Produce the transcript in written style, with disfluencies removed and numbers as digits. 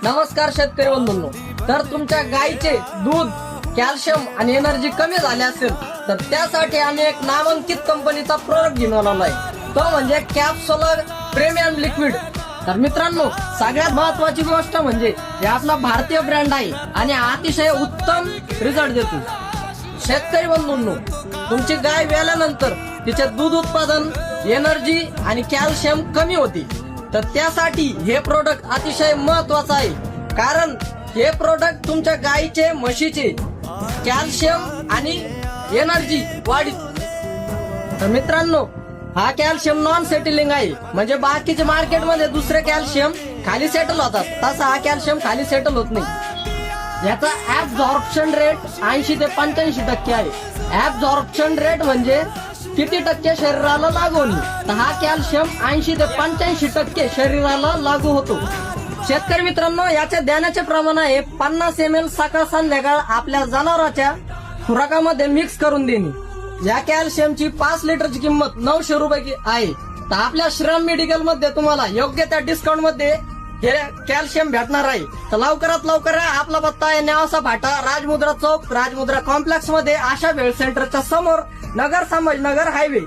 नमस्कार शेतकरी बंधूंनो. तर तुमच्या गायीचे दूध, कॅल्शियम आणि एनर्जी कमी झाले असेल तर त्यासाठी आम्ही एक नामांकित कंपनीचा प्रोडक्ट घेऊन आलो आहे. तो म्हणजे कॅप्सुलर प्रीमियम लिक्विड. तर मित्रांनो, सगळ्यात महत्वाची गोष्ट म्हणजे हे आपला भारतीय ब्रँड आहे आणि अतिशय उत्तम रिझल्ट देतो. शेतकरी बंधूंनो, तुमची गाय व्याल्यानंतर तिचे दूध उत्पादन, एनर्जी आणि कॅल्शियम कमी होते. तर त्यासाठी हे प्रोडक्ट अतिशय महत्वाचं आहे, कारण हे प्रोडक्ट तुमच्या गायीचे, म्हशीचे कॅल्शियम आणि एनर्जी वाढीत. तर मित्रांनो, हा कॅल्शियम नॉन सेटलिंग आहे, म्हणजे बाकीचे मार्केटमध्ये दुसरे कॅल्शियम खाली सेटल होतात, तसा हा कॅल्शियम खाली सेटल होत नाही. याचा ऍब्झॉर्प्शन रेट 80 ते 85% आहे. ऍब्झॉर्प्शन रेट म्हणजे किती टक्के शरीराला लागू होईल, तर हा कॅल्शियम 80 ते 85% शरीराला लागू होतो. शेतकरी मित्रांनो, याच्या देण्याचे प्रमाण आहे 50 ml सकाळ संध्याकाळ आपल्या जनावरांच्या खुराकामध्ये मिक्स करून देणे. या कॅल्शियमची 5 लिटरची किंमत 900 रुपये आहे. तर आपल्या श्रम मेडिकल मध्ये तुम्हाला योग्य त्या डिस्काउंट मध्ये हे कॅल्शियम भेटणार आहे. तर लवकरात लवकर आपला पत्ता आहे नेवासा फाटा, राजमुद्रा चौक, राजमुद्रा कॉम्प्लेक्स मध्ये, आशा वेळ सेंटरच्या समोर, नगर संभाजीनगर हायवे.